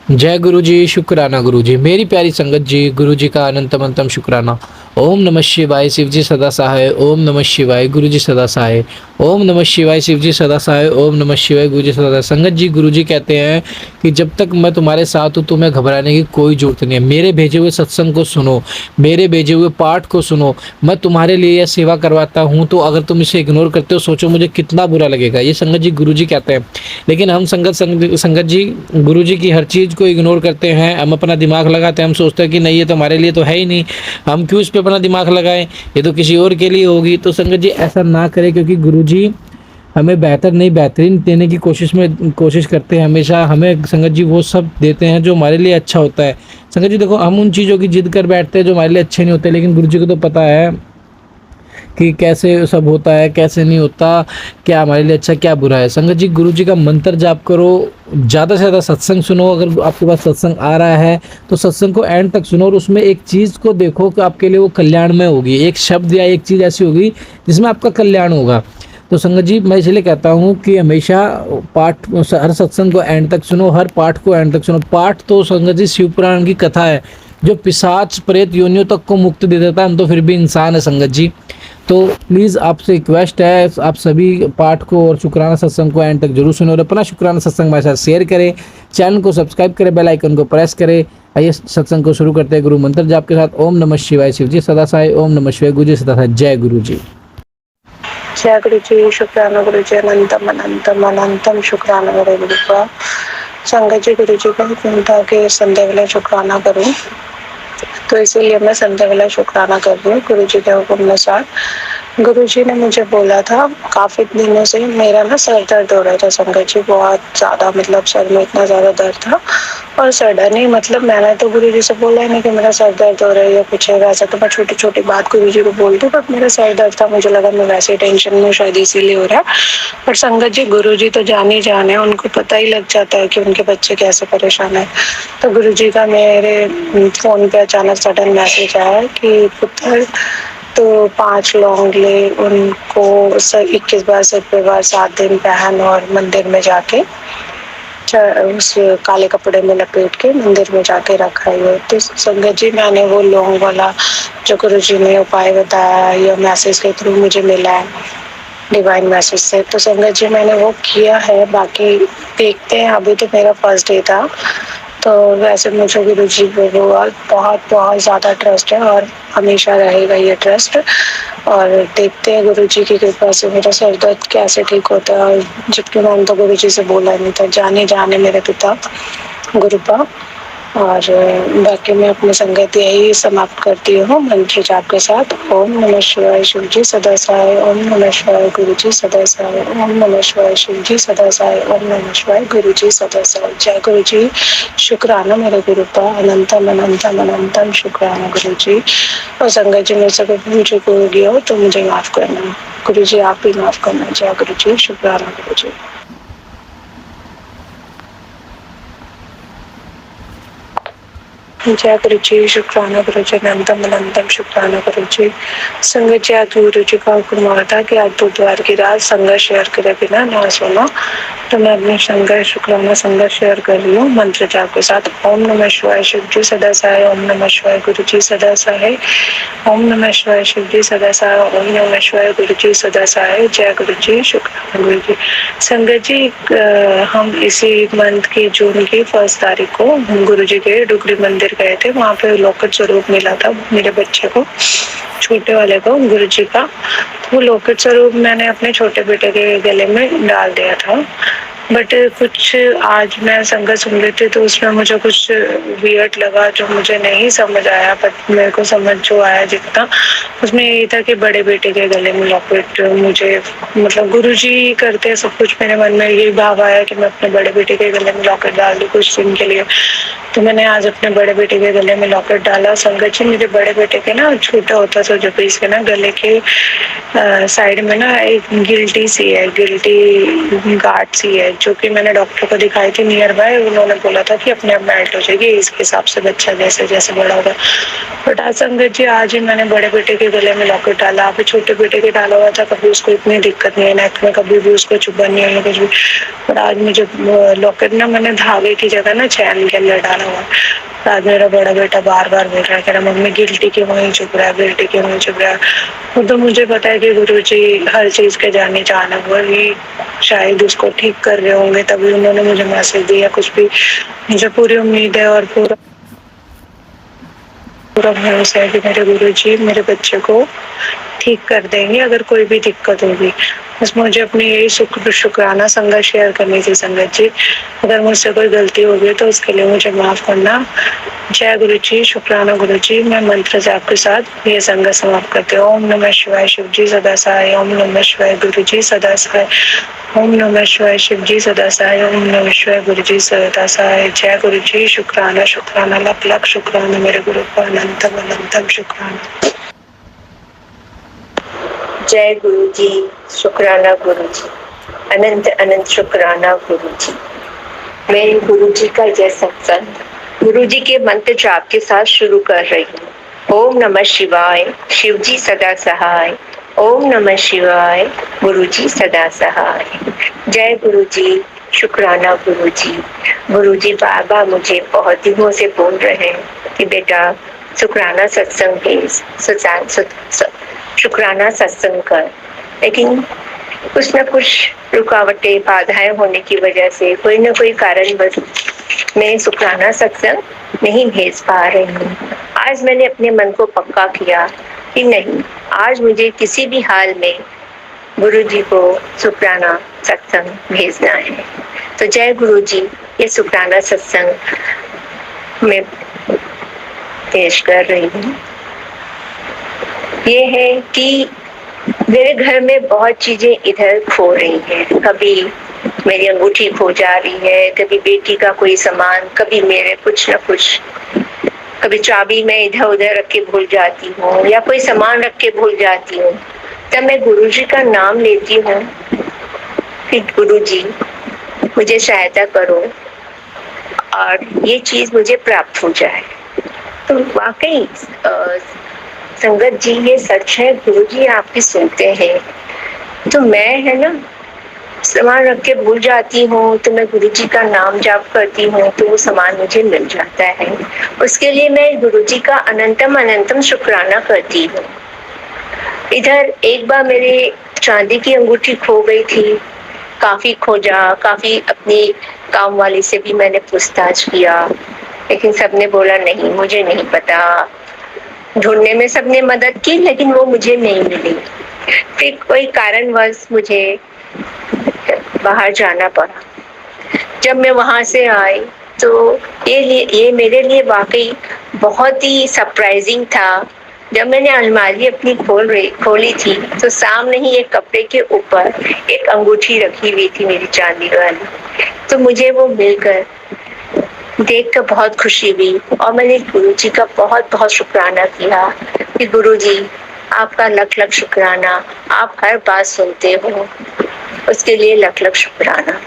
जय गुरु जी, शुक्राना गुरु जी। मेरी प्यारी संगत जी, गुरु जी का अनंतम अनंतम शुक्राना। ओम नमः शिवाय, शिव जी सदा सहाय। ओम नमः शिवाय, गुरु जी सदा सहाय। ओम नमः शिवाय, शिव जी सदा सहाय। ओम नमः शिवाय, गुरु जी सदा सहाय। संगत जी, गुरु जी कहते हैं कि जब तक मैं तुम्हारे साथ हूँ, तुम्हें घबराने की कोई जरूरत नहीं है। मेरे भेजे हुए सत्संग को सुनो, मेरे भेजे हुए पाठ को सुनो। मैं तुम्हारे लिए यह सेवा करवाता हूँ, तो अगर तुम इसे इग्नोर करते हो, सोचो मुझे कितना बुरा लगेगा। ये संगत जी गुरु जी कहते हैं। लेकिन हम संगत जी गुरु जी की हर चीज़ को इग्नोर करते हैं। हम अपना दिमाग लगाते हैं, हम सोचते हैं कि नहीं, ये तो हमारे लिए तो है ही नहीं, हम क्यों इस पे अपना दिमाग लगाएं, ये तो किसी और के लिए होगी। तो संगत जी ऐसा ना करें, क्योंकि गुरु जी हमें बेहतर नहीं, बेहतरीन देने की कोशिश करते हैं। हमेशा हमें संगत जी वो सब देते हैं जो हमारे लिए अच्छा होता है। संगत जी देखो, हम उन चीज़ों की जिद कर बैठते हैं जो हमारे लिए अच्छे नहीं होते, लेकिन गुरु जी को तो पता है कि कैसे सब होता है, कैसे नहीं होता, क्या हमारे लिए अच्छा, क्या बुरा है। संगत जी गुरु जी का मंत्र जाप करो, ज़्यादा से ज़्यादा सत्संग सुनो। अगर आपके पास सत्संग आ रहा है तो सत्संग को एंड तक सुनो, और उसमें एक चीज़ को देखो कि आपके लिए वो कल्याणमय होगी। एक शब्द या एक चीज़ ऐसी होगी जिसमें आपका कल्याण होगा। तो संगत जी मैं इसलिए कहता हूँ कि हमेशा पाठ, हर सत्संग को एंड तक सुनो, हर पाठ को एंड तक सुनो। पाठ तो संगत जी शिव पुराण की कथा है जो पिशाच प्रेत योनियों तक को मुक्ति दे देता है। हम तो फिर भी इंसान है संगत जी। तो प्लीज़ आपसे रिक्वेस्ट है, आप सभी पाठ को और शुक्राना सत्संग को एंड तक जरूर सुनो, और अपना शुक्राना सत्संग हमारे साथ शेयर करें, चैनल को सब्सक्राइब करें, बेल आइकन को प्रेस करें। आइए सत्संग को शुरू करते हैं गुरु मंत्र जाप के साथ। ओम नमः शिवाय, शिव जी सदा सहाय। ओम नमः शिवाय, गुरु जी सदा सहाय। जय गुरु जी। जय गुरु जी, शुक्राना गुरु जी, अनंतम अनंतम अनंतम शुक्राना मेरे गुरु का। संगत जी गुरु जी का हुक्म था कि संध्या वेला शुक्राना करूं, तो इसीलिए मैं संध्या वेला शुक्राना कर रही हूँ गुरु जी के हुक्म अनुसार। गुरु जी ने मुझे बोला था, काफी दिनों से मेरा ना सर दर्द हो रहा था संगत जी, बहुत ज्यादा, मतलब सर में इतना ज्यादा दर्द था। और सडन ही, मतलब मैंने तो गुरु जी से बोला ही नहीं कि मेरा सर दर्द हो रहा है या कुछ है, वैसा तो मैं छोटी छोटी बात गुरु जी को बोलती, बट मेरा सर दर्द था, मुझे लगा मैं वैसे ही टेंशन में शायद इसीलिए हो रहा है। पर संगत जी गुरु जी तो जान ही जाने, उनको पता ही लग जाता है कि उनके बच्चे कैसे परेशान है। तो गुरु जी का मेरे फोन पे अचानक सडन मैसेज आया कि पुत्र तो 5 लौंग ले, उनको 21 बार सिर पे बार 7 दिन पहन और मंदिर में जाके उस काले कपड़े में लपेट के मंदिर में जाके रखा है। तो संगत जी मैंने वो लौंग वाला जो गुरु जी ने उपाय बताया या मैसेज के थ्रू मुझे मिला है डिवाइन मैसेज से, तो संगत जी मैंने वो किया है। बाकी देखते हैं, अभी तो मेरा फर्स्ट डे था, तो वैसे मुझे गुरु जी पे बहुत बहुत ज़्यादा ट्रस्ट है और हमेशा रहेगा ये ट्रस्ट। और देखते हैं गुरु जी की कृपा से मेरा सर दर्द कैसे ठीक होता है। और जबकि मैंने तो गुरु जी से बोला नहीं था, जाने जाने मेरे पिता गुरु का। और बाकी मैं अपनी संगत यही समाप्त करती हूँ मंत्र जाप के साथ। ओम नमः शिवाय, शिव जी सदा सहाय। ओम नमः शिवाय, गुरु जी सदा सहाय। ओम नमः शिवाय, शिव जी सदा सहाय। ओम नमः शिवाय, गुरु जी सदा सहाय। जय गुरु जी, शुक्राना मेरे गुरु का, अनंतम अनंतम अनंतम शुक्राना गुरु जी। और संगत जी मेरे से कोई भूल चूक हो गया हो तो मुझे माफ करना गुरु जी, आप भी माफ करना। जय गुरु जी, शुक्राना गुरु जी। जय गुरु जी, शुक्राना गुरु जी, अनंतम अनंतम शुक्राना गुरु जी। संगत जी आज गुरु जी का हुक्म था कि आज बुधवार की रात संगत शेयर करे बिना ना सोना, तो मैं अपनी संगत शुक्राना संगत शेयर कर रही हूँ मंत्र जाप के साथ। ओम नमः शिवाय, शिव जी सदा सहाय। ओम नमः शिवाय, गुरु जी सदा सहाय। ओम नमः शिवाय, शिव जी सदा सहाय। ओम नमः शिवाय, गुरु जी सदा सहाय। जय गुरु जी, शुक्राना गुरु जी। संगत जी हम इसी मंथ की जून की 1 तारीख को गुरु जी के डुगरी मंदिर गए थे, वहाँ पे लॉकेट स्वरूप मिला था मेरे बच्चे को, छोटे वाले को, गुरु जी का। वो लॉकेट स्वरूप मैंने अपने छोटे बेटे के गले में डाल दिया था। बट कुछ आज मैं संगत सुन रही थी तो उसमें मुझे कुछ वियर्ड लगा जो मुझे नहीं समझ आया, बट मेरे को समझ जो आया जितना, उसमें यही था कि बड़े बेटे के गले में लॉकेट, मुझे मतलब गुरु जी करते हैं सब कुछ, मेरे मन में यही भाव आया कि मैं अपने बड़े बेटे के गले में लॉकेट डाल दूं कुछ दिन के लिए। तो मैंने आज अपने बड़े बेटे के गले में लॉकेट डाला। संगत जी, मेरे बड़े बेटे के ना छोटा होता था जब इसके ना गले के साइड में ना एक गिल्टी सी है, गिल्टी गार्ड सी है, जो कि मैंने डॉक्टर को दिखाई थी नियर बाय। उन्होंने बोला था कि अपने आप मेल्ट हो जाएगी, इसके हिसाब से बच्चा जैसे जैसे बड़ा होगा। बट आज संगत जी, आज ही मैंने बड़े बेटे के गले में लॉकेट डाला। अभी छोटे बेटे के डाला हुआ था, कभी उसको इतनी दिक्कत नहीं है नेक में, कभी भी उसको चुभन नहीं है कुछ भी। पर आज मुझे लॉकेट ना मैंने धागे की जगह ना चैन के अंदर डाला हुआ। आज मेरा बड़ा बेटा बार बार बोल रहा है, कह रहा मम्मी गिल्टी क्यों वहीं चुभ रहा है, गिल्टी क्यों वहीं चुभ रहा है। वो तो मुझे पता है कि गुरुजी हर चीज के जाने चाहना, वही शायद उसको ठीक कर रहे होंगे, तभी उन्होंने मुझे मैसेज दिया। कुछ भी मुझे पूरी उम्मीद है और पूरा भरोसा है कि मेरे गुरुजी मेरे बच्चे को ठीक कर देंगे अगर कोई भी दिक्कत होगी। बस मुझे अपनी यही शुक्राना संगत शेयर करनी थी। संगत जी, अगर मुझसे कोई गलती होगी तो उसके लिए मुझे माफ करना। जय गुरु जी, शुक्राना गुरु जी। मैं मंत्र जाप के साथ ये संगत समाप्त करती हूँ। ओम नमः शिवाय शिव जी सदा सहाय, ओम नमः शिवाय गुरु जी सदा सहाय, ओम नमः शिवाय शिव जी सदा सहाय, ओम नमः शिवाय गुरु जी सदा सहाय। जय गुरु जी, शुक्राना शुक्राना, लख लख शुक्राना मेरे गुरु को, अनंतम अनंतम शुक्राना। जय गुरु जी, शुक्राना गुरु जी, अनंत अनंत शुक्राना गुरु जी। मैं गुरु जी का यह सत्संग गुरु जी के मंत्र जाप के साथ शुरू कर रही हूँ। ओम नमः शिवाय, शिव जी सदा सहाय, ओम नमः शिवाय, गुरु जी सदा सहाय। जय गुरु जी, शुक्राना गुरु जी। गुरु जी बाबा मुझे बहुत दिनों से बोल रहे हैं कि बेटा शुक्राना सत्संग के शुक्राना सत्संग कर, लेकिन कुछ न कुछ रुकावटें बाधाएं होने की वजह से कोई न कोई कारणवश मैं शुक्राना सत्संग नहीं भेज पा रही हूँ। आज मैंने अपने मन को पक्का किया कि नहीं, आज मुझे किसी भी हाल में गुरु जी को शुक्राना सत्संग भेजना है। तो जय गुरु जी, ये शुक्राना सत्संग मैं पेश कर रही हूँ। ये है कि मेरे घर में बहुत चीजें इधर खो रही हैं। कभी मेरी अंगूठी खो जा रही है, कभी बेटी का कोई सामान, कभी मेरे कुछ न कुछ, कभी चाबी मैं इधर उधर रख के भूल जाती हूँ या कोई सामान रख के भूल जाती हूँ। तब मैं गुरु जी का नाम लेती हूँ कि गुरु जी मुझे सहायता करो और ये चीज मुझे प्राप्त हो जाए। तो वाकई संगत जी ये सच है, गुरु जी आपकी सुनते हैं। तो मैं है ना सामान रख के भूल जाती हूँ, तो मैं गुरु जी का नाम जाप करती हूँ तो वो सामान मुझे मिल जाता है। उसके लिए मैं गुरु जी का अनंतम अनंतम शुक्राना करती हूँ। इधर एक बार मेरी चांदी की अंगूठी खो गई थी, काफी खोजा, काफी अपनी काम वाली से भी मैंने पूछताछ किया, लेकिन सबने बोला नहीं, मुझे नहीं पता। ढूंढने में सबने मदद की लेकिन वो मुझे नहीं मिली। फिर कोई कारणवश मुझे बाहर जाना पड़ा। जब मैं वहां से आई तो ये मेरे लिए वाकई बहुत ही सरप्राइजिंग था। जब मैंने अलमारी अपनी खोली थी तो सामने ही एक कपड़े के ऊपर एक अंगूठी रखी हुई थी मेरी चांदी वाली। तो मुझे वो मिलकर देख कर बहुत खुशी हुई और मैंने गुरु जी का बहुत बहुत शुक्राना किया कि गुरु जी आपका लख लख शुक्राना, आप हर बात सुनते हो, उसके लिए लख लख शुक्राना।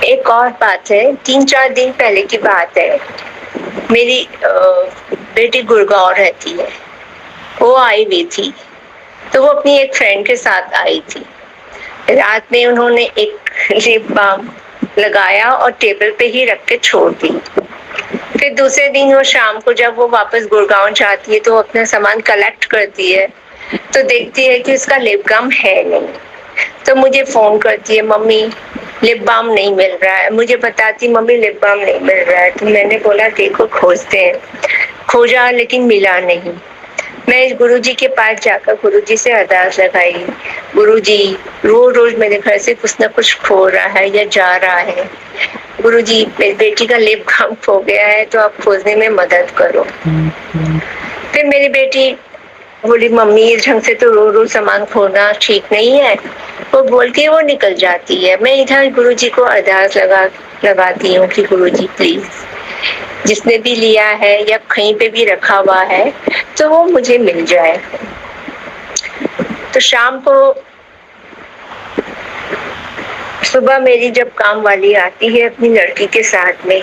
एक और बात है, 3-4 दिन पहले की बात है। मेरी बेटी गुड़गांव रहती है, वो आई हुई थी, तो वो अपनी एक फ्रेंड के साथ आई थी। रात में उन्होंने एक लिप बाम लगाया और टेबल पे ही रख के छोड़ दी। फिर दूसरे दिन वो शाम को जब वो वापस गुड़गांव जाती है तो अपना सामान कलेक्ट करती है तो देखती है कि उसका लिप बाम है नहीं। तो मुझे फोन करती है, मम्मी लिप बाम नहीं मिल रहा है। मुझे बताती मम्मी लिप बाम नहीं मिल रहा है। तो मैंने बोला देखो खोजते हैं। खोजा लेकिन मिला नहीं। मैं गुरुजी के पास जाकर गुरुजी से अरदास लगाई, गुरुजी रोज रोज मेरे घर से कुछ न कुछ खो रहा है या जा रहा है। गुरुजी मेरी बेटी का लिप बाम खो गया है तो आप खोजने में मदद करो। फिर मेरी बेटी बोली मम्मी इस ढंग से तो रोज रोज सामान खोना ठीक नहीं है, वो बोल के वो निकल जाती है। मैं इधर गुरुजी को अरदास लगाती हूँ कि गुरुजी प्लीज जिसने भी लिया है या कहीं पे भी रखा हुआ है तो वो मुझे मिल जाए। तो शाम को सुबह मेरी जब काम वाली आती है अपनी लड़की के साथ में,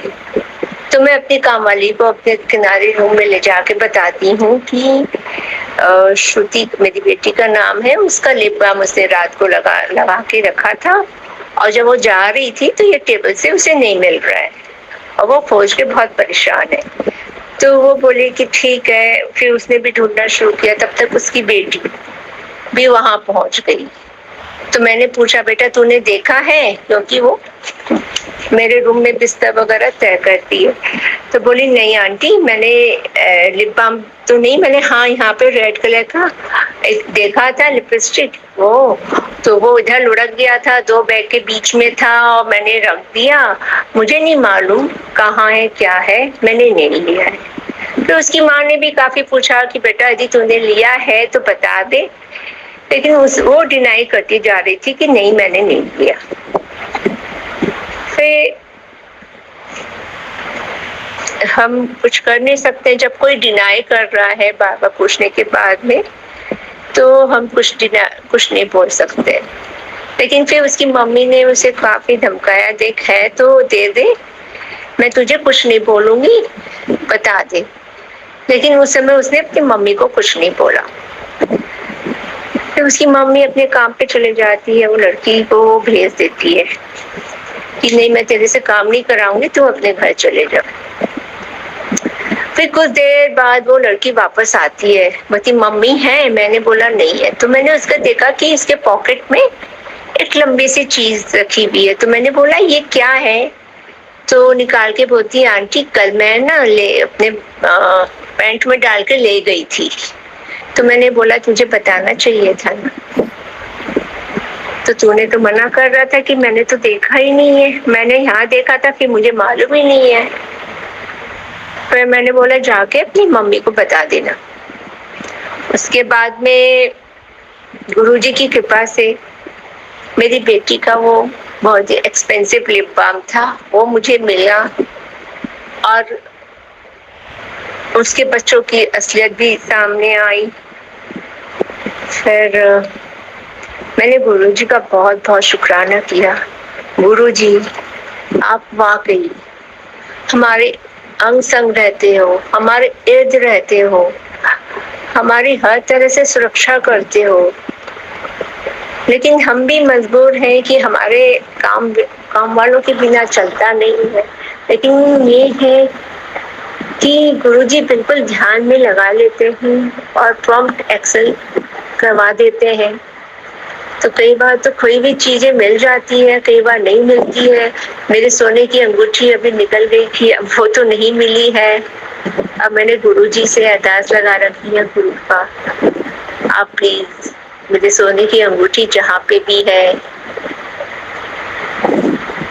तो मैं अपनी काम वाली को अपने किनारे रूम में ले जाके बताती हूँ कि श्रुति मेरी बेटी का नाम है, उसका लिप बाम उसने रात को लगा के रखा था और जब वो जा रही थी तो ये टेबल से उसे नहीं मिल रहा है और वो खोज के बहुत परेशान है। तो वो बोली कि ठीक है। फिर उसने भी ढूंढना शुरू किया, तब तक उसकी बेटी भी वहां पहुंच गई। तो मैंने पूछा बेटा तूने देखा है, क्योंकि वो मेरे रूम में बिस्तर वगैरह तय करती है। तो बोली नहीं आंटी मैंने लिप बाम तो नहीं, मैंने हाँ यहाँ पे रेड कलर का एक देखा था लिपस्टिक, वो तो वो इधर लुढ़क गया था, दो बैग के बीच में था और मैंने रख दिया, मुझे नहीं मालूम कहाँ है क्या है, मैंने नहीं लिया है। तो उसकी माँ ने भी काफी पूछा कि बेटा यदि तूने लिया है तो बता दे, लेकिन वो डिनाई करती जा रही थी कि नहीं मैंने नहीं लिया। फिर हम कुछ कर नहीं सकते, जब कोई डिनाई कर रहा है बार बार पूछने के बाद में, तो हम कुछ नहीं बोल सकते। लेकिन फिर उसकी मम्मी ने उसे काफी धमकाया, देख है तो दे दे, मैं तुझे कुछ नहीं बोलूंगी, बता दे। लेकिन उस समय उसने अपनी मम्मी को कुछ नहीं बोला। फिर उसकी मम्मी अपने काम पे चले जाती है, वो लड़की को भेज देती है कि नहीं मैं तेरे से काम नहीं कराऊंगी, तू अपने घर चले जा। फिर कुछ देर बाद वो लड़की वापस आती है, बोलती मम्मी है, मैंने बोला नहीं है। तो मैंने उसका देखा कि इसके पॉकेट में एक लंबी सी चीज रखी हुई है। तो मैंने बोला ये क्या है? तो निकाल के बोलती आंटी कल मैं ना अपने पैंट में डाल के ले गई थी। तो मैंने बोला तुझे बताना चाहिए था ना, तो तूने तो मना कर रहा था कि मैंने तो देखा ही नहीं है, मैंने यहाँ देखा था कि मुझे मालूम ही नहीं है। फिर मैंने बोला जाके अपनी मम्मी को बता देना। उसके बाद में गुरुजी की कृपा से मेरी बेटी का वो बहुत ही एक्सपेंसिव लिप बाम था, वो मुझे मिला और उसके बच्चों की असलियत भी सामने आई। फिर मैंने गुरुजी का बहुत बहुत शुक्राना किया। गुरुजी आप वाकई हमारे अंग संग रहते हो, हमारे इर्द रहते हो, हमारी हर तरह से सुरक्षा करते हो। लेकिन हम भी मजबूर हैं कि हमारे काम वालों के बिना चलता नहीं है। लेकिन ये है कि गुरुजी बिल्कुल ध्यान में लगा लेते हैं और प्रॉम्प्ट एक्शन करवा देते हैं। तो कई बार तो कोई भी चीजें मिल जाती है, कई बार नहीं मिलती है। मेरे सोने की अंगूठी अभी निकल गई थी, अब वो तो नहीं मिली है। अब मैंने गुरुजी से अरदास लगा रखी है, गुरु का आप प्लीज मेरे सोने की अंगूठी जहाँ पे भी है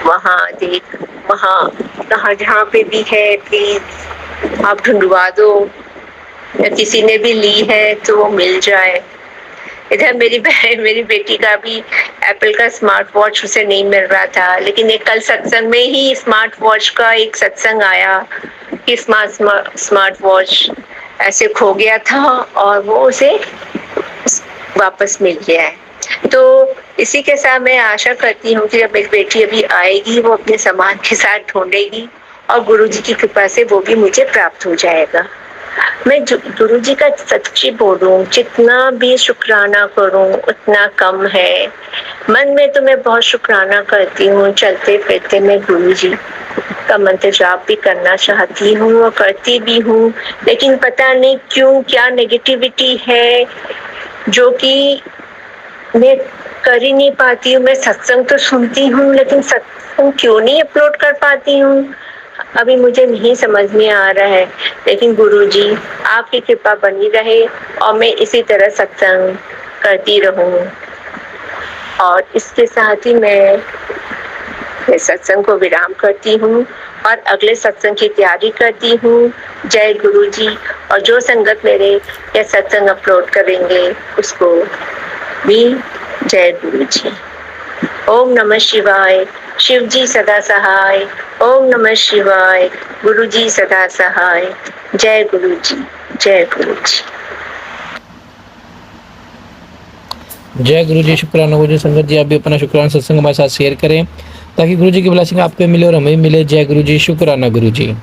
वहाँ देख, वहाँ जहाँ पे भी है प्लीज आप ढूंढवा दो, या किसी ने भी ली है तो वो मिल जाए। इधर मेरी बेटी का भी एप्पल का स्मार्ट वॉच उसे नहीं मिल रहा था, लेकिन एक कल सत्संग में ही स्मार्ट वॉच का एक सत्संग आया कि स्मार्ट वॉच ऐसे खो गया था और वो उसे वापस मिल गया है। तो इसी के साथ मैं आशा करती हूँ कि जब मेरी बेटी अभी आएगी वो अपने सामान के साथ ढूंढेगी और गुरुजी की कृपा से वो भी मुझे प्राप्त हो जाएगा। मैं गुरुजी का सच्ची बोलूं, जितना भी शुक्राना करूं उतना कम है। मन में तो मैं बहुत शुक्राना करती हूँ, चलते फिरते मैं गुरुजी का मंत्र जाप भी करना चाहती हूँ और करती भी हूँ, लेकिन पता नहीं क्यों क्या नेगेटिविटी है जो कि मैं कर ही नहीं पाती हूँ। मैं सत्संग तो सुनती हूँ लेकिन सत्संग क्यों नहीं अपलोड कर पाती हूँ, अभी मुझे नहीं समझ में आ रहा है। लेकिन गुरुजी आपकी कृपा बनी रहे और मैं इसी तरह सत्संग करती रहूं। और इसके साथ ही मैं सत्संग को विराम करती हूँ और अगले सत्संग की तैयारी करती हूँ। जय गुरुजी। और जो संगत मेरे ये सत्संग अपलोड करेंगे उसको भी जय गुरुजी। ओम नमः शिवाय। शिव जी सदा सहाय। ओम नमः शिवाय। गुरु जी सदा सहाय। जय गुरु जी, जय गुरु जी। जय गुरु जी, शुक्राना गुरु जी। संगत जी आप भी अपना शुक्राना सत्संग हमारे साथ शेयर करें ताकि गुरु जी की ब्लेसिंग आपको मिले और हमें मिले। जय गुरु जी, शुक्राना गुरु जी।